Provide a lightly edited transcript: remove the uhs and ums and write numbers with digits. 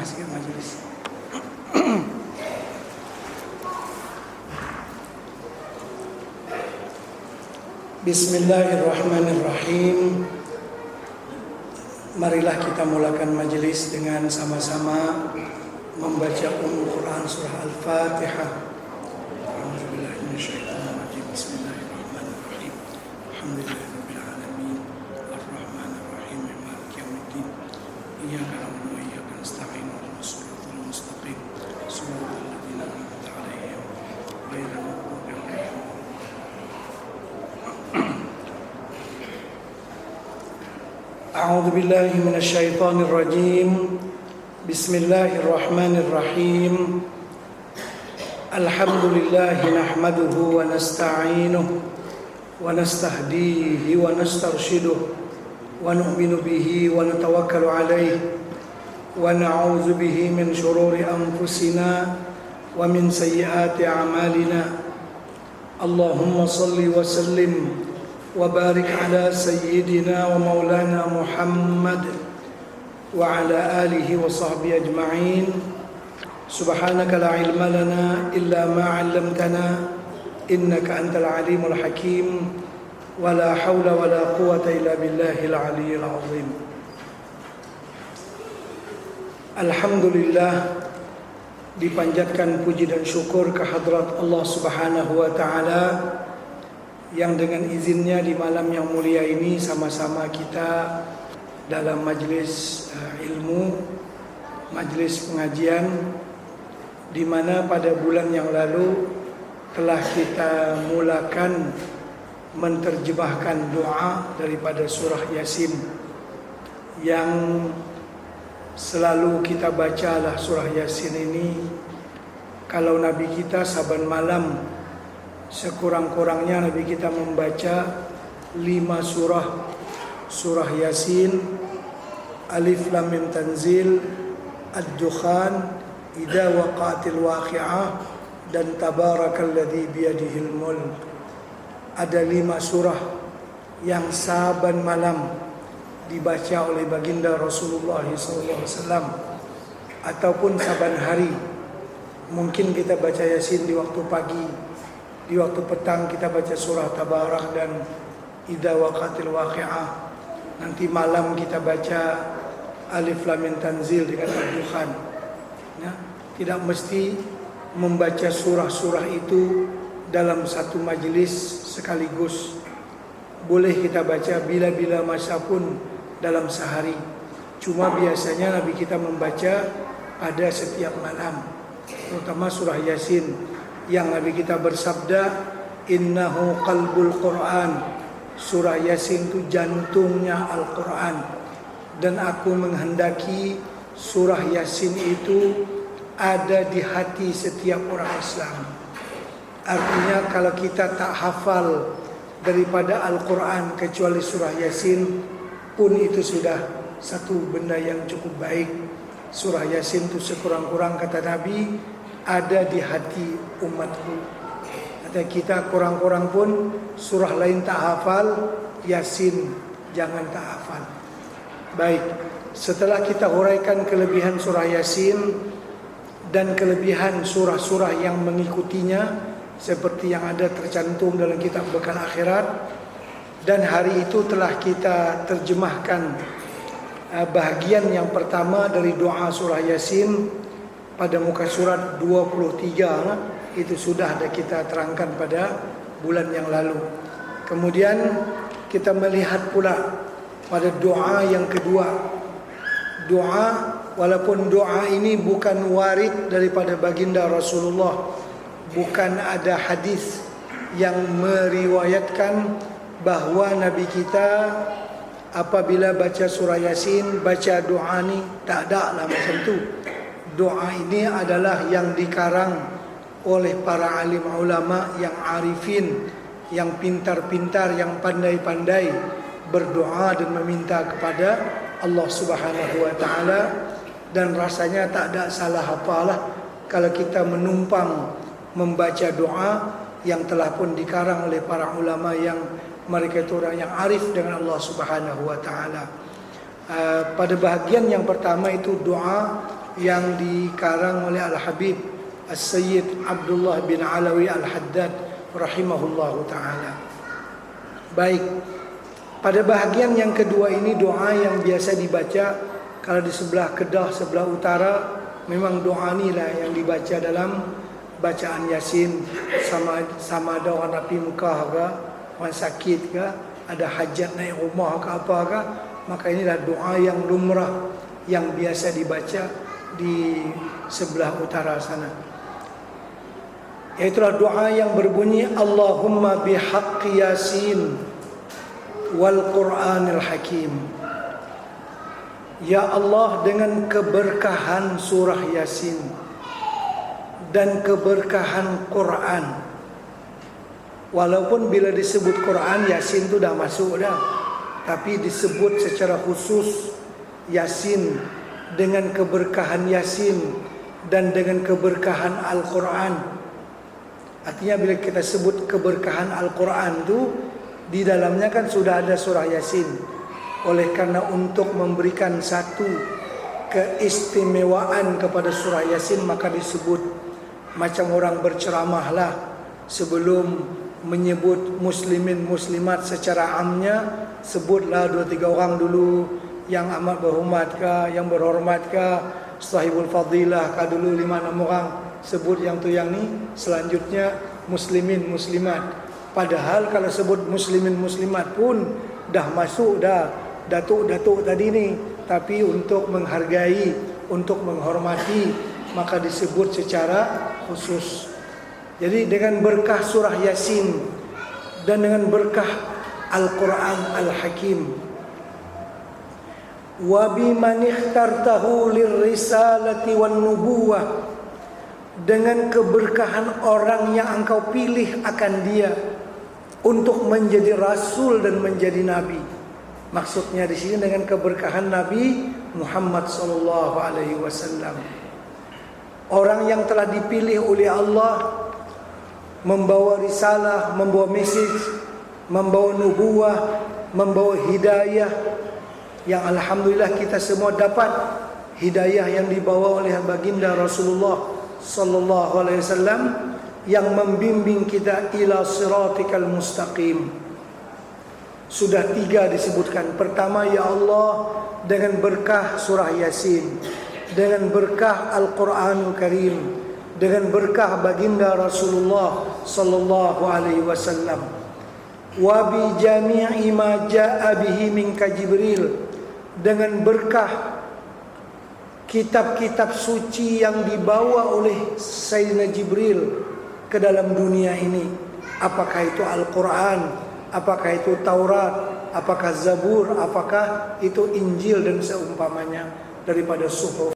sikit majelis. Bismillahirrahmanirrahim. Marilah kita mulakan majelis dengan sama-sama membaca Ummul Quran surah Al-Fatihah. A'udzubillahi minasyaitonirrajim. Bismillahirrahmanirrahim. Alhamdulillahirabbil alamin. Arrahmanirrahim. Maliki yaumiddin. Iyyaka na'budu wa iyyaka nasta'in. Ihdinas siratal mustaqim. Shiratal ladzina an'amta 'alaihim ghairil maghdubi 'alaihim. A'udzu billahi minasyaitonir rajim. Bismillahirrahmanirrahim. Alhamdulillahi nahmaduhu wa nasta'inuhu wa nastahdihi wa nastarshiduhu wa nu'minu bihi wa natawakkalu alayhi wa na'udzu bihi min shururi anfusina wa min sayyiati a'malina. Allahumma salli wa sallim wa barik ala sayyidina wa maulana Muhammad wa ala alihi wa sahbihi ajma'in. Subhanaka la ilma lana illa ma 'allamtana innaka antal alimul hakim wa la hawla wa la quwwata illa billahil aliyyil azim. Alhamdulillah, dipanjatkan puji dan syukur kehadrat Allah Subhanahu wa taala yang dengan izinnya di malam yang mulia ini sama-sama kita dalam majlis ilmu, majlis pengajian, di mana pada bulan yang lalu telah kita mulakan menterjemahkan doa daripada surah Yasin yang selalu kita bacalah surah Yasin ini. Kalau Nabi kita saban malam sekurang-kurangnya Nabi kita membaca 5 surah. Surah Yasin, Alif Lam Mim Tanzil, Ad-Dukhan, Idza Waqa'atil Waqi'ah, dan Tabarakalladzi biyadihil mulk. Ada 5 surah yang saban malam dibaca oleh baginda Rasulullah SAW, ataupun saban hari. Mungkin kita baca Yasin di waktu pagi, di waktu petang kita baca surah Tabarak dan Idza Waqa'atil Waqi'ah. Nanti malam kita baca Alif Lam Mim Tanzil dengan Ad-Dukhan. Ya, tidak mesti membaca surah-surah itu dalam satu majelis sekaligus. Boleh kita baca bila-bila masa pun dalam sehari. Cuma biasanya Nabi kita membaca pada setiap malam, terutama surah Yasin yang Nabi kita bersabda, innahu qalbul Quran. Surah Yasin itu jantungnya Al-Quran. Dan aku menghendaki surah Yasin itu ada di hati setiap orang Islam. Artinya kalau kita tak hafal daripada Al-Quran kecuali surah Yasin pun itu sudah satu benda yang cukup baik. Surah Yasin itu sekurang-kurang kata Nabi ada di hati umatku. Kata kita kurang-kurang pun surah lain tak hafal, Yasin jangan tak hafal. Baik, setelah kita huraikan kelebihan surah Yasin dan kelebihan surah-surah yang mengikutinya seperti yang ada tercantum dalam kitab Bekal Akhirat, dan hari itu telah kita terjemahkan bahagian yang pertama dari doa surah Yasin pada muka surat 23, itu sudah ada kita terangkan pada bulan yang lalu. Kemudian kita melihat pula pada doa yang kedua. Doa, walaupun doa ini bukan warid daripada baginda Rasulullah, bukan ada hadis yang meriwayatkan bahwa Nabi kita apabila baca surah Yasin baca doa ni, tak ada lah macam tu. Doa ini adalah yang dikarang oleh para alim ulama yang arifin, yang pintar-pintar, yang pandai-pandai berdoa dan meminta kepada Allah Subhanahu wa taala. Dan rasanya tak ada salah apalah kalau kita menumpang membaca doa yang telah pun dikarang oleh para ulama yang mereka itu orang yang arif dengan Allah Subhanahu wa taala. Pada bahagian yang pertama itu doa yang dikarang oleh Al-Habib As-Sayyid Abdullah bin Alawi Al-Haddad rahimahullahu ta'ala. Baik, pada bahagian yang kedua ini doa yang biasa dibaca kalau di sebelah Kedah, sebelah utara, memang doa inilah yang dibaca dalam bacaan Yasin. Sama ada orang api Mekah ke, orang sakit ke, ada hajat naik rumah ke apa ke, maka inilah doa yang lumrah yang biasa dibaca di sebelah utara sana. Yaitulah doa yang berbunyi Allahumma bihaqqi Yasin wal Qur'anil Hakim. Ya Allah, dengan keberkahan surah Yasin dan keberkahan Quran. Walaupun bila disebut Quran, Yasin itu dah masuk dah, tapi disebut secara khusus Yasin dengan keberkahan Yasin dan dengan keberkahan Al-Quran. Artinya bila kita sebut keberkahan Al-Quran itu, di dalamnya kan sudah ada surah Yasin. Oleh karena untuk memberikan satu keistimewaan kepada surah Yasin, maka disebut macam orang berceramah lah sebelum menyebut muslimin muslimat secara amnya, sebutlah 2-3 orang dulu yang amat berhormat ke, yang berhormat ke, sahibul fadilah ke dulu 5-6 orang, sebut yang tu yang ni, selanjutnya muslimin muslimat. Padahal kalau sebut muslimin muslimat pun dah masuk dah datuk-datuk tadi ni, tapi untuk menghargai, untuk menghormati, maka disebut secara khusus. Jadi dengan berkah surah Yasin dan dengan berkah Al-Quran Al-Hakim, wa biman ikhtartahu lirrisalati wan nubuwah, dengan keberkahan orang yang engkau pilih akan dia untuk menjadi rasul dan menjadi nabi. Maksudnya di sini dengan keberkahan Nabi Muhammad sallallahu alaihi wasallam. Orang yang telah dipilih oleh Allah membawa risalah, membawa message, membawa nubuah, membawa hidayah, yang alhamdulillah kita semua dapat hidayah yang dibawa oleh baginda Rasulullah sallallahu alaihi wasallam yang membimbing kita ila siratikal mustaqim. Sudah 3 disebutkan. Pertama, ya Allah, dengan berkah surah Yasin, dengan berkah Al-Quranul Karim, dengan berkah baginda Rasulullah sallallahu alaihi wasallam, wa bi jami'i ma jaa bihi minka Jibril, dengan berkah kitab-kitab suci yang dibawa oleh Sayyidina Jibril ke dalam dunia ini. Apakah itu Al-Quran, apakah itu Taurat, apakah Zabur, apakah itu Injil dan seumpamanya daripada suhuf